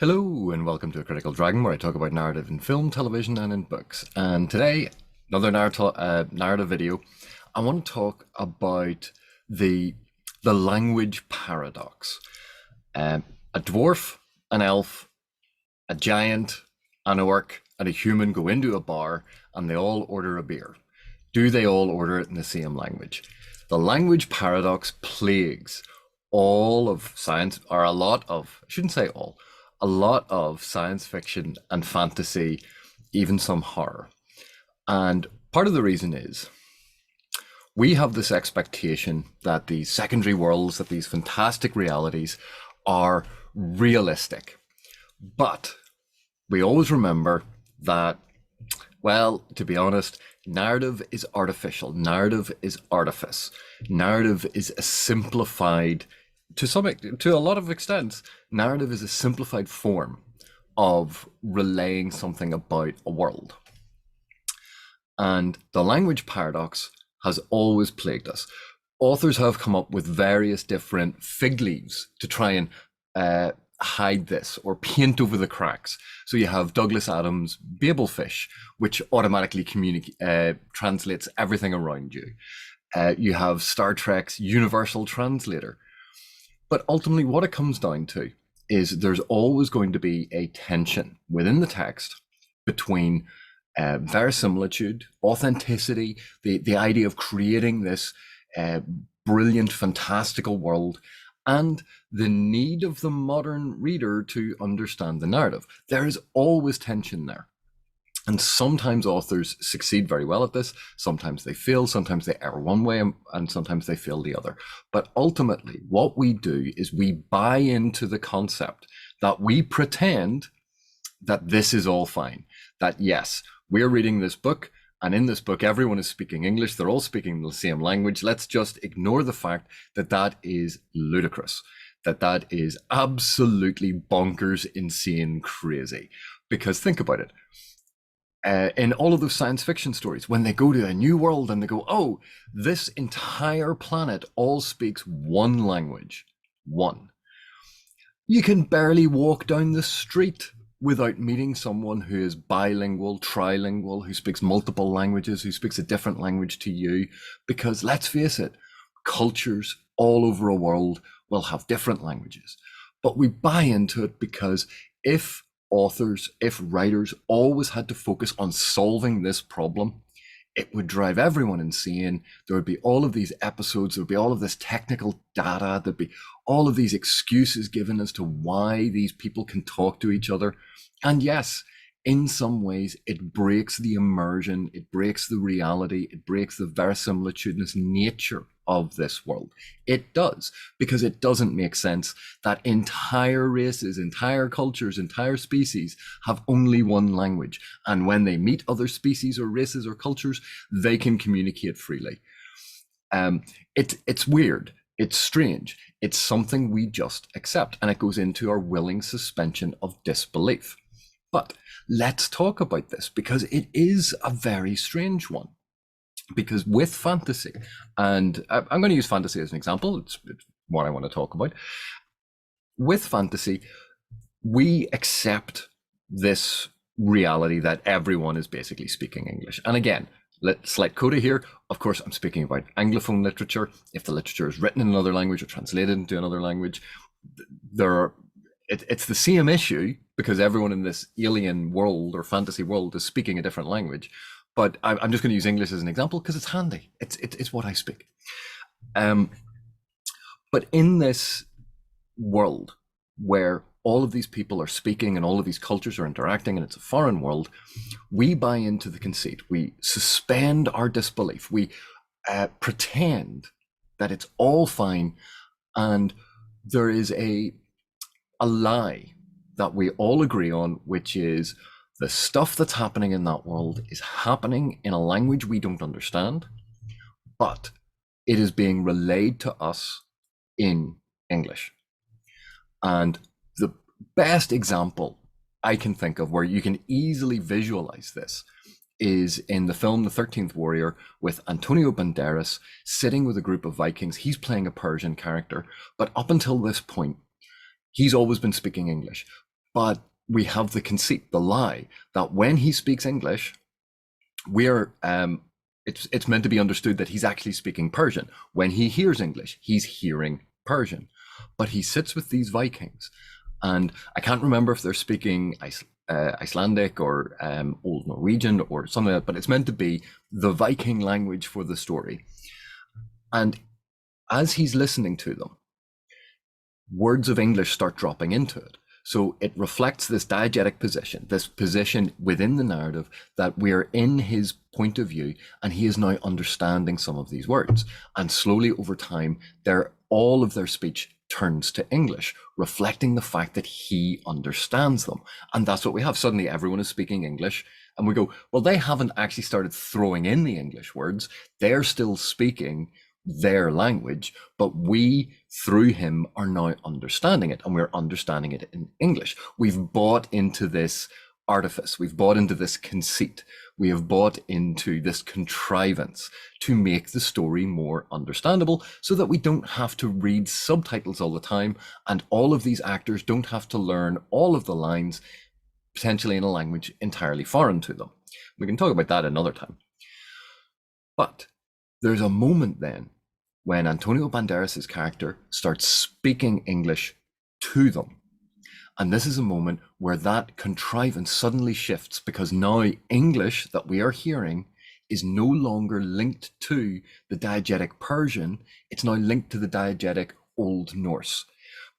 Hello and welcome to A Critical Dragon, where I talk about narrative in film, television, and in books. And today, another narrative video. I want to talk about the language paradox. A dwarf, an elf, a giant, an orc, and a human go into a bar, and they all order a beer. Do they all order it in the same language? The language paradox plagues all of science, or a lot of, I shouldn't say all, a lot of science fiction and fantasy, even some horror. And part of the reason is we have this expectation that these secondary worlds, that these fantastic realities are realistic. But we always remember that, well, to be honest, narrative is artificial. Narrative is artifice. Narrative is a simplified, to a lot of extents, narrative is a simplified form of relaying something about a world. And the language paradox has always plagued us. Authors have come up with various different fig leaves to try and hide this or paint over the cracks. So you have Douglas Adams' Babelfish, which automatically translates everything around you. You have Star Trek's Universal Translator. But ultimately, what it comes down to is there's always going to be a tension within the text between verisimilitude, authenticity, the idea of creating this brilliant, fantastical world, and the need of the modern reader to understand the narrative. There is always tension there. And sometimes authors succeed very well at this. Sometimes they fail, sometimes they err one way, and sometimes they fail the other. But ultimately, what we do is we buy into the concept that we pretend that this is all fine. That yes, we're reading this book, and in this book, everyone is speaking English. They're all speaking the same language. Let's just ignore the fact that that is ludicrous, that is absolutely bonkers, insane, crazy. Because think about it. In all of those science fiction stories, when they go to a new world and they go, oh, this entire planet all speaks one language, one. You can barely walk down the street without meeting someone who is bilingual, trilingual, who speaks multiple languages, who speaks a different language to you. Because let's face it, cultures all over a world will have different languages. But we buy into it because if writers always had to focus on solving this problem, it would drive everyone insane. There would be all of these episodes, there would be all of this technical data, there'd be all of these excuses given as to why these people can talk to each other. And yes, in some ways, it breaks the immersion, it breaks the reality, it breaks the verisimilitudinous nature of this world. It does, because it doesn't make sense that entire races, entire cultures, entire species have only one language. And when they meet other species or races or cultures, they can communicate freely. It's weird. It's strange. It's something we just accept. And it goes into our willing suspension of disbelief. But let's talk about this, because it is a very strange one. Because with fantasy, and I'm going to use fantasy as an example, it's what I want to talk about. With fantasy, we accept this reality that everyone is basically speaking English. And again, slight coda here, of course, I'm speaking about Anglophone literature. If the literature is written in another language or translated into another language, it's the same issue, because everyone in this alien world or fantasy world is speaking a different language. But I'm just going to use English as an example because it's handy. It's what I speak. But in this world where all of these people are speaking and all of these cultures are interacting and it's a foreign world, we buy into the conceit. We suspend our disbelief. We pretend that it's all fine. And there is a lie that we all agree on, which is the stuff that's happening in that world is happening in a language we don't understand, but it is being relayed to us in English. And the best example I can think of where you can easily visualize this is in the film The 13th Warrior, with Antonio Banderas sitting with a group of Vikings. He's playing a Persian character, but up until this point, he's always been speaking English. But we have the conceit, the lie, that when he speaks English, we're it's meant to be understood that he's actually speaking Persian. When he hears English, he's hearing Persian. But he sits with these Vikings, and I can't remember if they're speaking Icelandic or Old Norwegian or something like that, but it's meant to be the Viking language for the story. And as he's listening to them, words of English start dropping into it. So it reflects this diegetic position, this position within the narrative that we're in his point of view, and he is now understanding some of these words. And slowly over time, all of their speech turns to English, reflecting the fact that he understands them. And that's what we have. Suddenly everyone is speaking English, and we go, well, they haven't actually started throwing in the English words. They're still speaking their language, but we, through him, are now understanding it, and we're understanding it in English. We've bought into this artifice. We've bought into this conceit. We have bought into this contrivance to make the story more understandable, so that we don't have to read subtitles all the time, and all of these actors don't have to learn all of the lines, potentially in a language entirely foreign to them. We can talk about that another time. But there's a moment then when Antonio Banderas's character starts speaking English to them. And this is a moment where that contrivance suddenly shifts, because now English that we are hearing is no longer linked to the diegetic Persian, it's now linked to the diegetic Old Norse.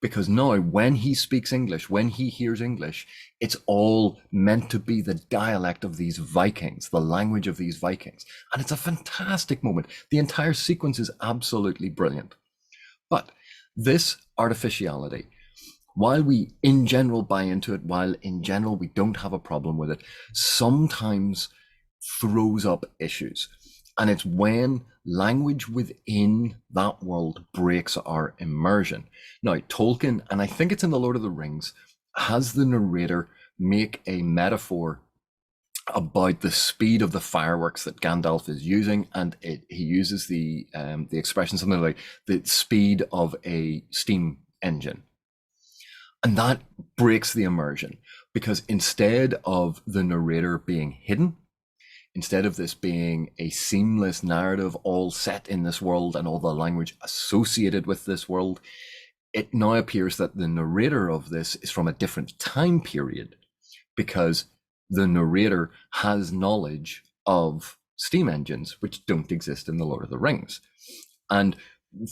Because now when he speaks English, when he hears English, it's all meant to be the dialect of these Vikings, the language of these Vikings. And it's a fantastic moment. The entire sequence is absolutely brilliant. But this artificiality, while we in general buy into it, while in general we don't have a problem with it, sometimes throws up issues. And it's when language within that world breaks our immersion. Now, Tolkien, and I think it's in The Lord of the Rings, has the narrator make a metaphor about the speed of the fireworks that Gandalf is using, and he uses the expression something like the speed of a steam engine. And that breaks the immersion, because instead of the narrator being hidden, instead of this being a seamless narrative all set in this world and all the language associated with this world, it now appears that the narrator of this is from a different time period, because the narrator has knowledge of steam engines which don't exist in The Lord of the Rings. And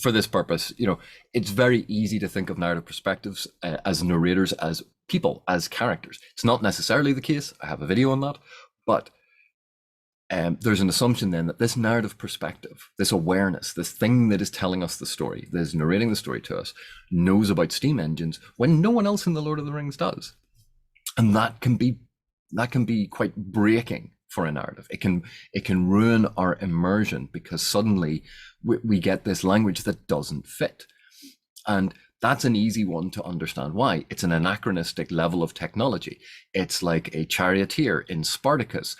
for this purpose, it's very easy to think of narrative perspectives as narrators, as people, as characters. It's not necessarily the case. I have a video on that, but there's an assumption then that this narrative perspective, this awareness, this thing that is telling us the story, that is narrating the story to us, knows about steam engines when no one else in The Lord of the Rings does. And that can be quite breaking for a narrative. It can ruin our immersion, because suddenly we get this language that doesn't fit. And that's an easy one to understand why. It's an anachronistic level of technology. It's like a charioteer in Spartacus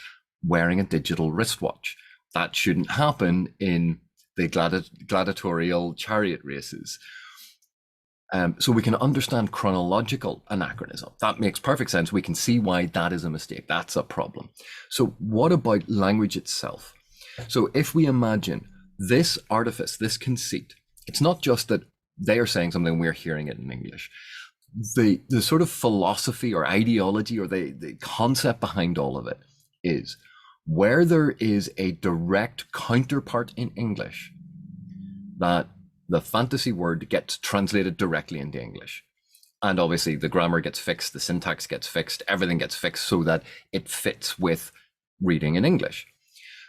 wearing a digital wristwatch. That shouldn't happen in the gladiatorial chariot races. So we can understand chronological anachronism. That makes perfect sense. We can see why that is a mistake. That's a problem. So what about language itself? So if we imagine this artifice, this conceit, it's not just that they are saying something, we're hearing it in English. The sort of philosophy or ideology or the concept behind all of it is, where there is a direct counterpart in English, that the fantasy word gets translated directly into English. And obviously the grammar gets fixed, the syntax gets fixed, everything gets fixed so that it fits with reading in English.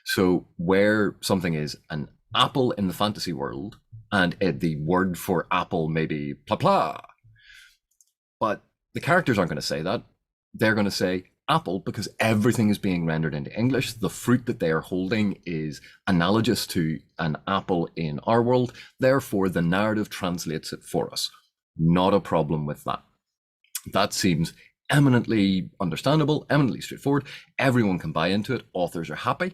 So where something is an apple in the fantasy world, and the word for apple may be pla pla, but the characters aren't going to say that. They're going to say apple, because everything is being rendered into English. The fruit that they are holding is analogous to an apple in our world. Therefore, the narrative translates it for us. Not a problem with that. That seems eminently understandable, eminently straightforward. Everyone can buy into it. Authors are happy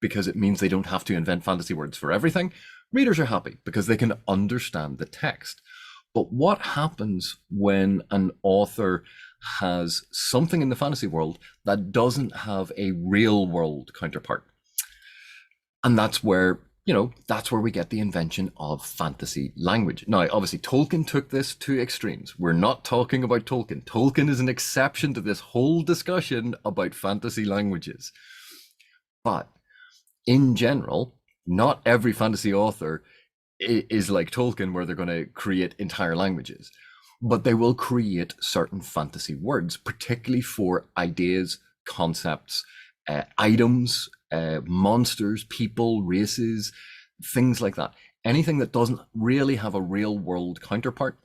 because it means they don't have to invent fantasy words for everything. Readers are happy because they can understand the text. But what happens when an author has something in the fantasy world that doesn't have a real world counterpart. And that's where, that's where we get the invention of fantasy language. Now, obviously, Tolkien took this to extremes. We're not talking about Tolkien. Tolkien is an exception to this whole discussion about fantasy languages. But in general, not every fantasy author is like Tolkien, where they're going to create entire languages, but they will create certain fantasy words, particularly for ideas, concepts, items, monsters, people, races, things like that. Anything that doesn't really have a real world counterpart,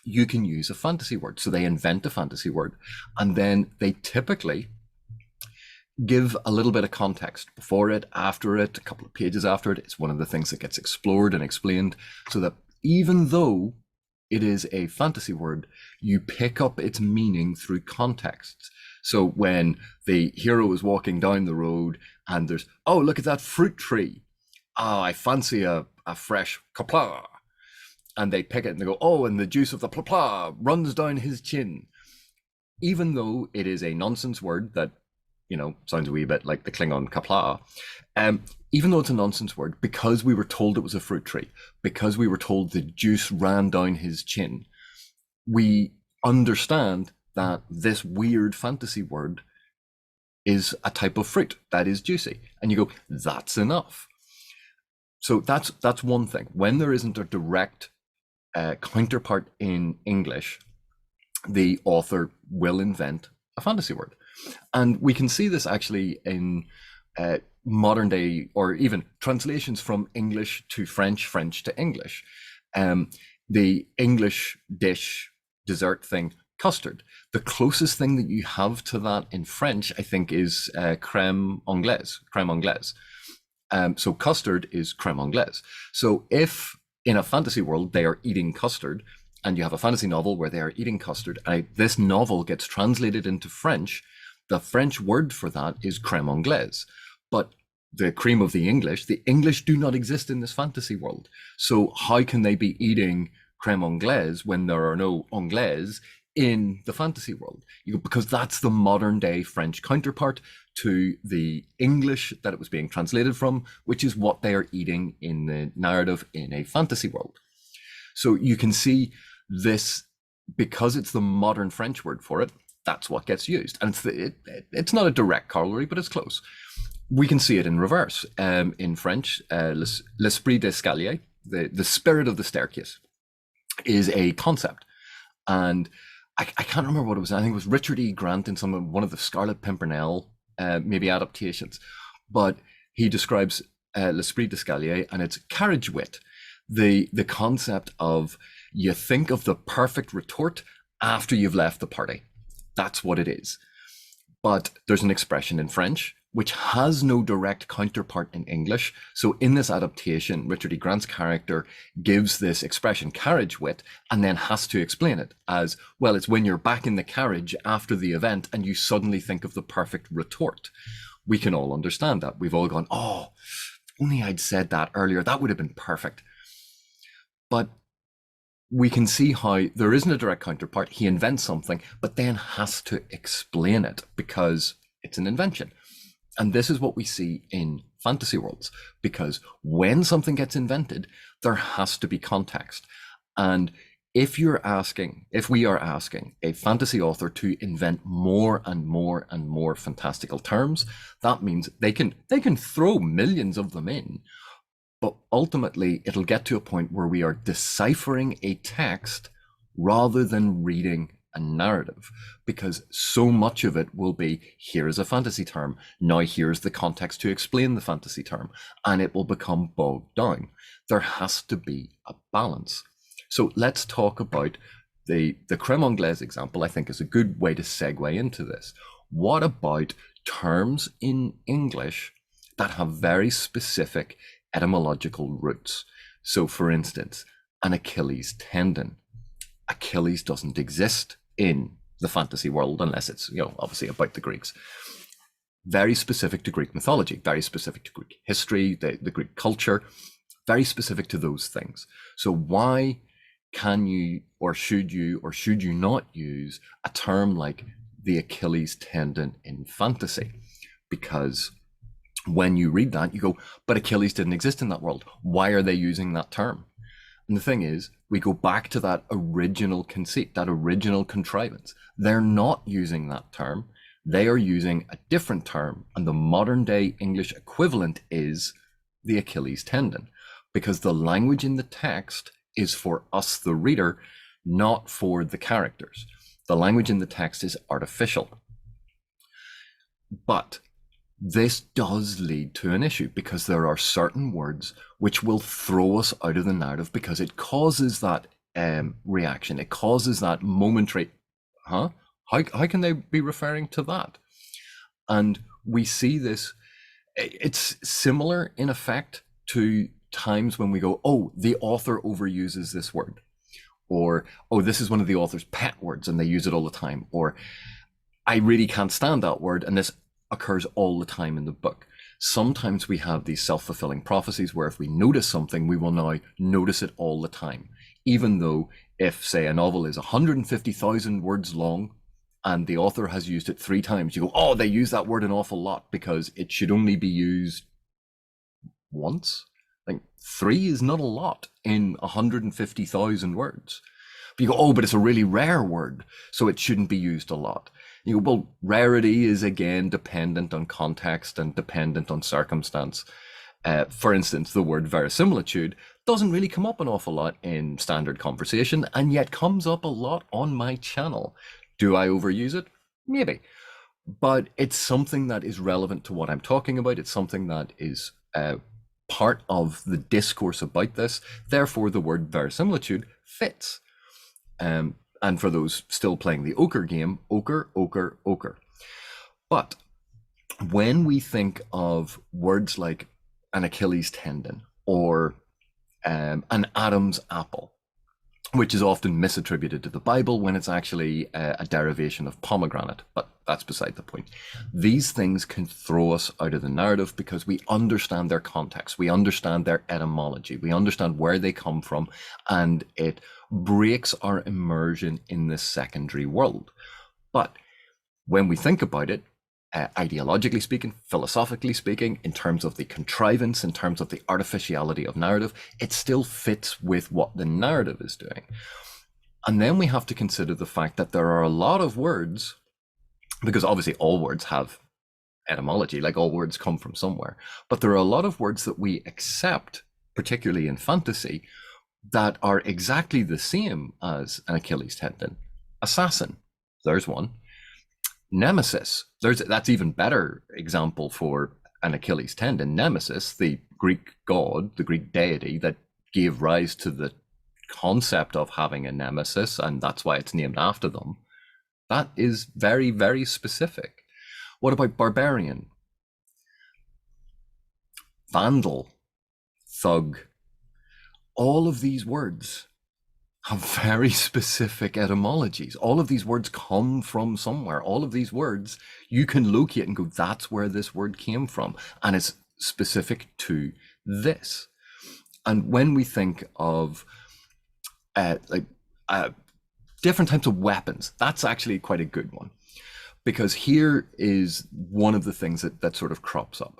you can use a fantasy word. So they invent a fantasy word, and then they typically give a little bit of context before it, after it, a couple of pages after it. It's one of the things that gets explored and explained, so that even though it is a fantasy word, you pick up its meaning through contexts. So when the hero is walking down the road and there's, oh, look at that fruit tree. Oh, I fancy a fresh kapla. And they pick it and they go, oh, and the juice of the kapla runs down his chin. Even though it is a nonsense word that, sounds a wee bit like the Klingon kapla, even though it's a nonsense word, because we were told it was a fruit tree, because we were told the juice ran down his chin, we understand that this weird fantasy word is a type of fruit that is juicy. And you go, that's enough. So that's one thing. When there isn't a direct counterpart in English, the author will invent a fantasy word. And we can see this actually in modern day, or even translations from English to French, French to English. The English dish, dessert thing, custard. The closest thing that you have to that in French, I think, is crème anglaise. So custard is crème anglaise. So if in a fantasy world they are eating custard, and you have a fantasy novel where they are eating custard, this novel gets translated into French, the French word for that is crème anglaise. But the cream of the English do not exist in this fantasy world. So how can they be eating crème anglaise when there are no anglais in the fantasy world? Because that's the modern day French counterpart to the English that it was being translated from, which is what they are eating in the narrative in a fantasy world. So you can see this, because it's the modern French word for it, that's what gets used. And it's not a direct corollary, but it's close. We can see it in reverse. In French, l'esprit d'escalier, the spirit of the staircase, is a concept. And I can't remember what it was. I think it was Richard E. Grant in one of the Scarlet Pimpernel maybe adaptations. But he describes l'esprit d'escalier, and it's carriage wit. The concept of, you think of the perfect retort after you've left the party. That's what it is. But there's an expression in French which has no direct counterpart in English. So in this adaptation, Richard E. Grant's character gives this expression, carriage wit, and then has to explain it as, well, it's when you're back in the carriage after the event and you suddenly think of the perfect retort. We can all understand that. We've all gone, oh, if only I'd said that earlier, that would have been perfect. But we can see how there isn't a direct counterpart. He invents something, but then has to explain it because it's an invention. And this is what we see in fantasy worlds, because when something gets invented, there has to be context. And if we are asking a fantasy author to invent more and more and more fantastical terms, that means they can throw millions of them in. But ultimately, it'll get to a point where we are deciphering a text rather than reading a narrative, because so much of it will be, here's a fantasy term, now here's the context to explain the fantasy term, and it will become bogged down. There has to be a balance. So let's talk about the crème anglaise example. I think is a good way to segue into this. What about terms in English that have very specific etymological roots? So for instance, an Achilles tendon. Achilles doesn't exist in the fantasy world unless it's, obviously about the Greeks. Very specific to Greek mythology, very specific to Greek history, the Greek culture, very specific to those things. So why can you or should you not use a term like the Achilles tendon in fantasy? Because when you read that, you go, but Achilles didn't exist in that world. Why are they using that term? And the thing is, we go back to that original conceit, that original contrivance. They're not using that term. They are using a different term, and the modern day English equivalent is the Achilles tendon, because the language in the text is for us, the reader, not for the characters. The language in the text is artificial. But this does lead to an issue, because there are certain words which will throw us out of the narrative, because it causes that reaction. It causes that momentary, How can they be referring to that? And we see this, it's similar in effect to times when we go, oh, the author overuses this word, or, oh, this is one of the author's pet words and they use it all the time, or I really can't stand that word and this occurs all the time in the book. Sometimes we have these self-fulfilling prophecies where if we notice something, we will now notice it all the time. Even though if, say, a novel is 150,000 words long and the author has used it 3 times, you go, oh, they use that word an awful lot, because it should only be used once. Like 3 is not a lot in 150,000 words. But you go, oh, but it's a really rare word, so it shouldn't be used a lot. You go, well, rarity is again dependent on context and dependent on circumstance. For instance, the word verisimilitude doesn't really come up an awful lot in standard conversation, and yet comes up a lot on my channel. Do I overuse it? Maybe. But it's something that is relevant to what I'm talking about. It's something that is part of the discourse about this. Therefore, the word verisimilitude fits. And for those still playing the ochre game, ochre, ochre, ochre. But when we think of words like an Achilles tendon or an Adam's apple, which is often misattributed to the Bible when it's actually a derivation of pomegranate, but that's beside the point. These things can throw us out of the narrative because we understand their context, we understand their etymology, we understand where they come from, and it breaks our immersion in this secondary world. But when we think about it, ideologically speaking, philosophically speaking, in terms of the contrivance, in terms of the artificiality of narrative, it still fits with what the narrative is doing. And then we have to consider the fact that there are a lot of words, because obviously all words have etymology, like all words come from somewhere, but there are a lot of words that we accept, particularly in fantasy, that are exactly the same as an Achilles tendon. Assassin, there's one. Nemesis, that's even better example for an Achilles tendon. Nemesis, the Greek god, the Greek deity that gave rise to the concept of having a nemesis, and that's why it's named after them. That is very, very specific. What about barbarian? Vandal, thug. All of these words have very specific etymologies. All of these words come from somewhere. All of these words you can locate and go, that's where this word came from. And it's specific to this. And when we think of different types of weapons, that's actually quite a good one. Because here is one of the things that sort of crops up.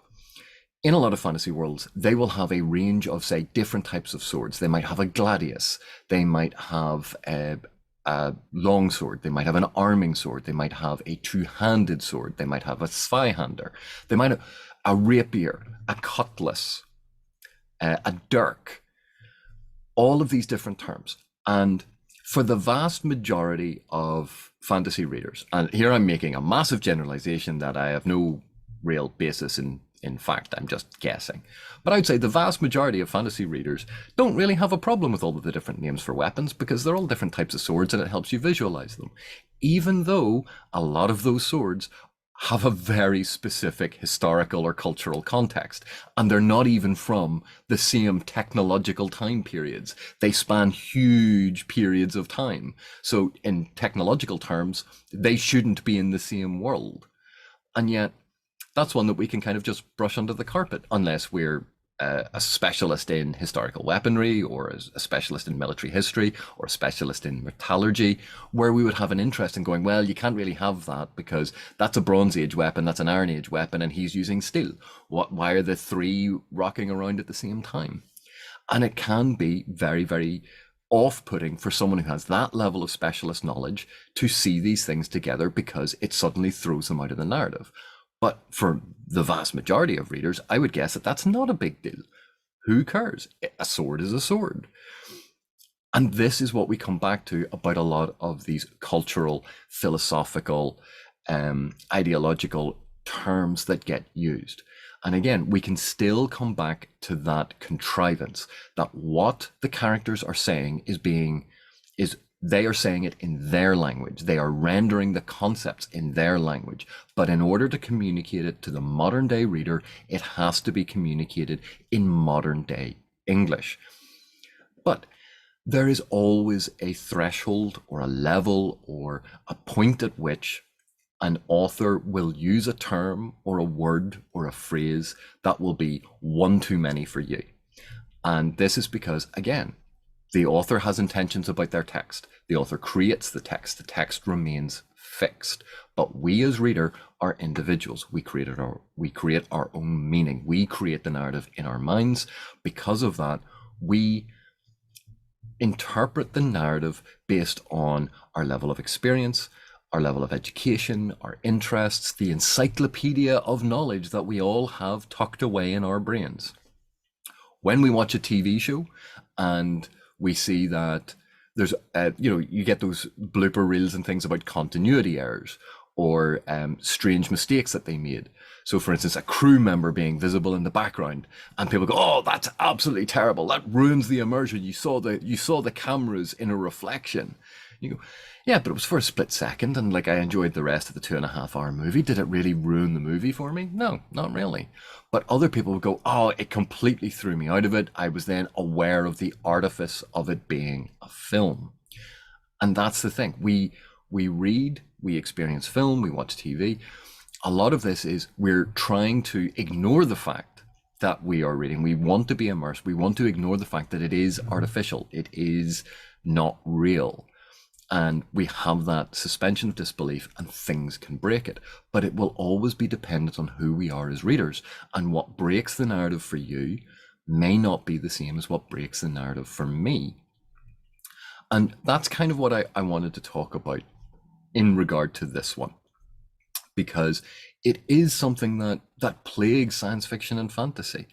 In a lot of fantasy worlds, they will have a range of, say, different types of swords. They might have a gladius. They might have a long sword. They might have an arming sword. They might have a 2-handed sword. They might have a zweihander. They might have a rapier, a cutlass, a dirk. All of these different terms. And for the vast majority of fantasy readers, and here I'm making a massive generalization that I have no real basis in fact, I'm just guessing. But I'd say the vast majority of fantasy readers don't really have a problem with all of the different names for weapons, because they're all different types of swords and it helps you visualize them. Even though a lot of those swords have a very specific historical or cultural context, and they're not even from the same technological time periods. They span huge periods of time. So in technological terms, they shouldn't be in the same world. And yet, that's one that we can kind of just brush under the carpet, unless we're a specialist in historical weaponry, or a specialist in military history, or a specialist in metallurgy, where we would have an interest in going, well, you can't really have that because that's a Bronze Age weapon, that's an Iron Age weapon, and he's using steel. Why are the three rocking around at the same time? And it can be very, very off-putting for someone who has that level of specialist knowledge to see these things together, because it suddenly throws them out of the narrative. But for the vast majority of readers, I would guess that that's not a big deal. Who cares? A sword is a sword. And this is what we come back to about a lot of these cultural, philosophical, ideological terms that get used. And again, we can still come back to that contrivance, that what the characters are saying is they are saying it in their language. They are rendering the concepts in their language. But in order to communicate it to the modern day reader, it has to be communicated in modern day English. But there is always a threshold or a level or a point at which an author will use a term or a word or a phrase that will be one too many for you. And this is because, again, the author has intentions about their text. The author creates the text. The text remains fixed. But we as reader are individuals. We create our own meaning. We create the narrative in our minds. Because of that, we interpret the narrative based on our level of experience, our level of education, our interests, the encyclopedia of knowledge that we all have tucked away in our brains. When we watch a TV show and we see that there's, you get those blooper reels and things about continuity errors or strange mistakes that they made. So, for instance, a crew member being visible in the background, and people go, "Oh, that's absolutely terrible. That ruins the immersion. You saw the cameras in a reflection." You go, "Yeah, but it was for a split second, and like I enjoyed the rest of the 2.5 hour movie. Did it really ruin the movie for me? No, not really." But other people would go, "Oh, it completely threw me out of it. I was then aware of the artifice of it being a film." And that's the thing. We read, we experience film, we watch TV. A lot of this is we're trying to ignore the fact that we are reading. We want to be immersed. We want to ignore the fact that it is artificial. It is not real. And we have that suspension of disbelief, and things can break it. But it will always be dependent on who we are as readers. And what breaks the narrative for you may not be the same as what breaks the narrative for me. And that's kind of what I wanted to talk about in regard to this one, because it is something that plagues science fiction and fantasy.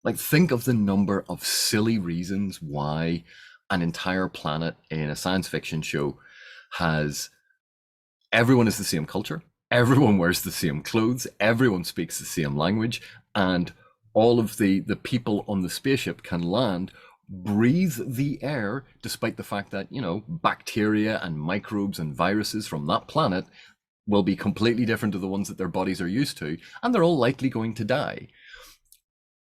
Like, think of the number of silly reasons why an entire planet in a science fiction show has everyone is the same culture, everyone wears the same clothes, everyone speaks the same language, and all of the people on the spaceship can land, breathe the air, despite the fact that, bacteria and microbes and viruses from that planet will be completely different to the ones that their bodies are used to, and they're all likely going to die.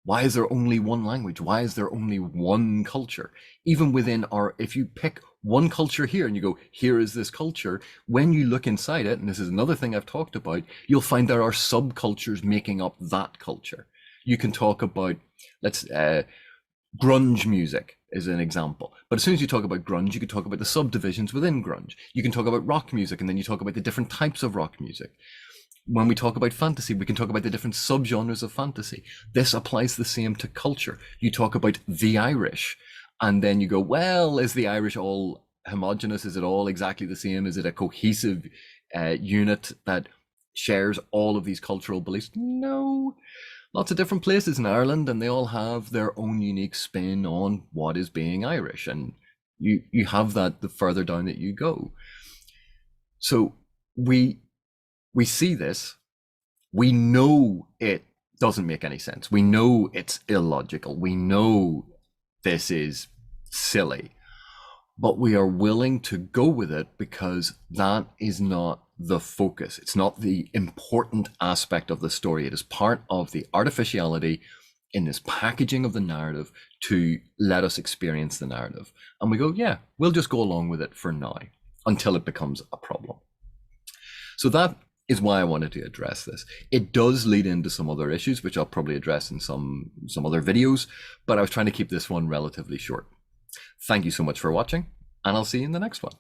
Why is there only one language? Why is there only one culture? Even within if you pick one culture here and you go, here is this culture, when you look inside it, and this is another thing I've talked about, you'll find there are subcultures making up that culture. You can talk about, grunge music is an example. But as soon as you talk about grunge, you can talk about the subdivisions within grunge. You can talk about rock music, and then you talk about the different types of rock music. When we talk about fantasy, we can talk about the different subgenres of fantasy. This applies the same to culture. You talk about the Irish, and then you go, well, is the Irish all homogenous? Is it all exactly the same? Is it a cohesive unit that shares all of these cultural beliefs? No. Lots of different places in Ireland, and they all have their own unique spin on what is being Irish. And you have that the further down that you go. So we see this, we know it doesn't make any sense. We know it's illogical. We know this is silly, but we are willing to go with it because that is not the focus. It's not the important aspect of the story. It is part of the artificiality in this packaging of the narrative to let us experience the narrative. And we go, yeah, we'll just go along with it for now until it becomes a problem. So that is why I wanted to address this. It does lead into some other issues, which I'll probably address in some other videos, but I was trying to keep this one relatively short. Thank you so much for watching, and I'll see you in the next one.